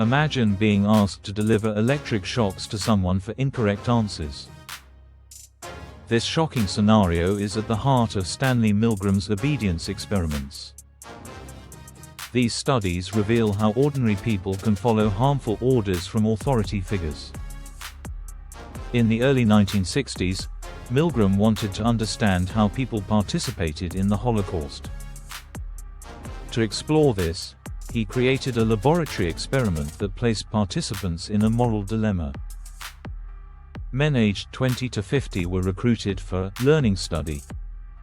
Imagine being asked to deliver electric shocks to someone for incorrect answers. This shocking scenario is at the heart of Stanley Milgram's obedience experiments. These studies reveal how ordinary people can follow harmful orders from authority figures. In the early 1960s, Milgram wanted to understand how people participated in the Holocaust. To explore this, he created a laboratory experiment that placed participants in a moral dilemma. Men aged 20 to 50 were recruited for a learning study.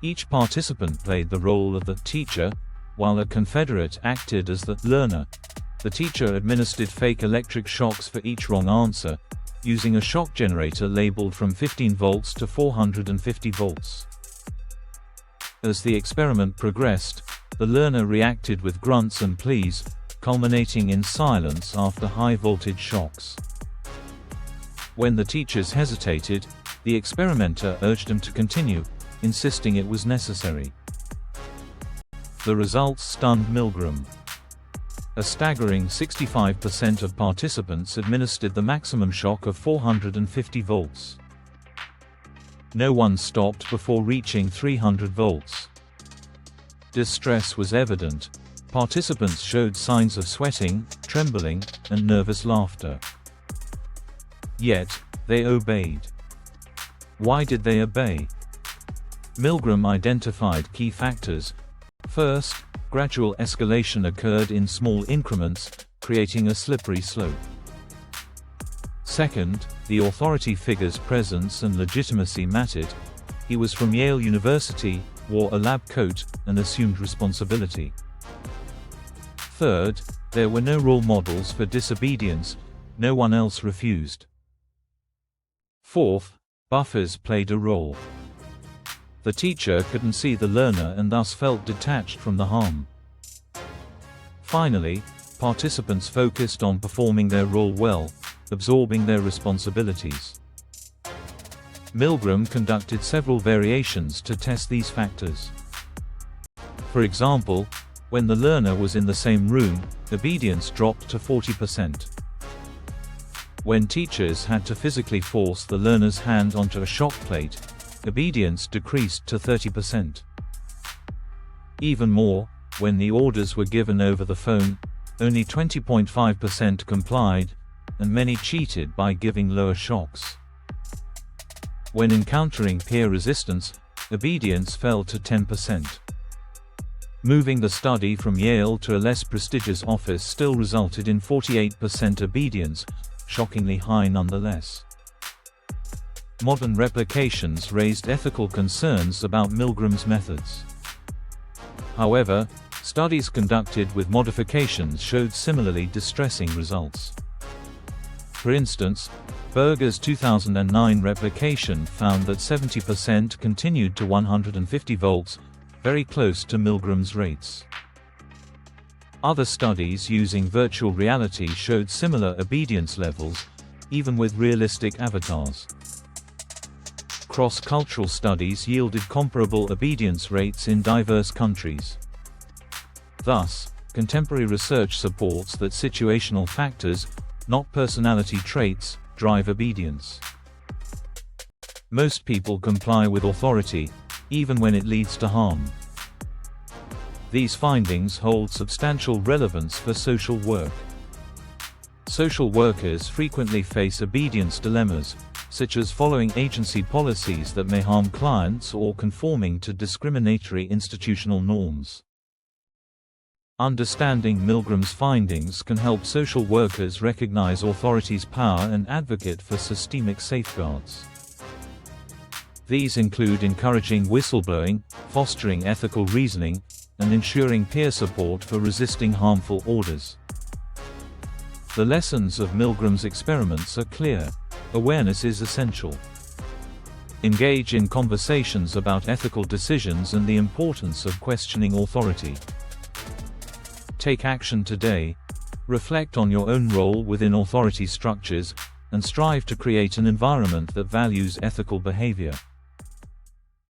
Each participant played the role of the teacher, while a Confederate acted as the learner. The teacher administered fake electric shocks for each wrong answer, using a shock generator labeled from 15 volts to 450 volts. As the experiment progressed, the learner reacted with grunts and pleas, culminating in silence after high-voltage shocks. When the teachers hesitated, the experimenter urged them to continue, insisting it was necessary. The results stunned Milgram. A staggering 65% of participants administered the maximum shock of 450 volts. No one stopped before reaching 300 volts. Distress was evident. Participants showed signs of sweating, trembling, and nervous laughter. Yet, they obeyed. Why did they obey? Milgram identified key factors. First, gradual escalation occurred in small increments, creating a slippery slope. Second, the authority figure's presence and legitimacy mattered. He was from Yale University, wore a lab coat, and assumed responsibility. Third, there were no role models for disobedience. No one else refused. Fourth, buffers played a role. The teacher couldn't see the learner and thus felt detached from the harm. Finally, participants focused on performing their role well, absorbing their responsibilities. Milgram conducted several variations to test these factors. For example, when the learner was in the same room, obedience dropped to 40%. When teachers had to physically force the learner's hand onto a shock plate, obedience decreased to 30%. Even more, when the orders were given over the phone, only 20.5% complied, and many cheated by giving lower shocks. When encountering peer resistance, obedience fell to 10%. Moving the study from Yale to a less prestigious office still resulted in 48% obedience, shockingly high nonetheless. Modern replications raised ethical concerns about Milgram's methods. However, studies conducted with modifications showed similarly distressing results. For instance, Berger's 2009 replication found that 70% continued to 150 volts, very close to Milgram's rates. Other studies using virtual reality showed similar obedience levels, even with realistic avatars. Cross-cultural studies yielded comparable obedience rates in diverse countries. Thus, contemporary research supports that situational factors, not personality traits, drive obedience. Most people comply with authority, even when it leads to harm. These findings hold substantial relevance for social work. Social workers frequently face obedience dilemmas, such as following agency policies that may harm clients or conforming to discriminatory institutional norms. Understanding Milgram's findings can help social workers recognize authority's power and advocate for systemic safeguards. These include encouraging whistleblowing, fostering ethical reasoning, and ensuring peer support for resisting harmful orders. The lessons of Milgram's experiments are clear. Awareness is essential. Engage in conversations about ethical decisions and the importance of questioning authority. Take action today. Reflect on your own role within authority structures, and strive to create an environment that values ethical behavior.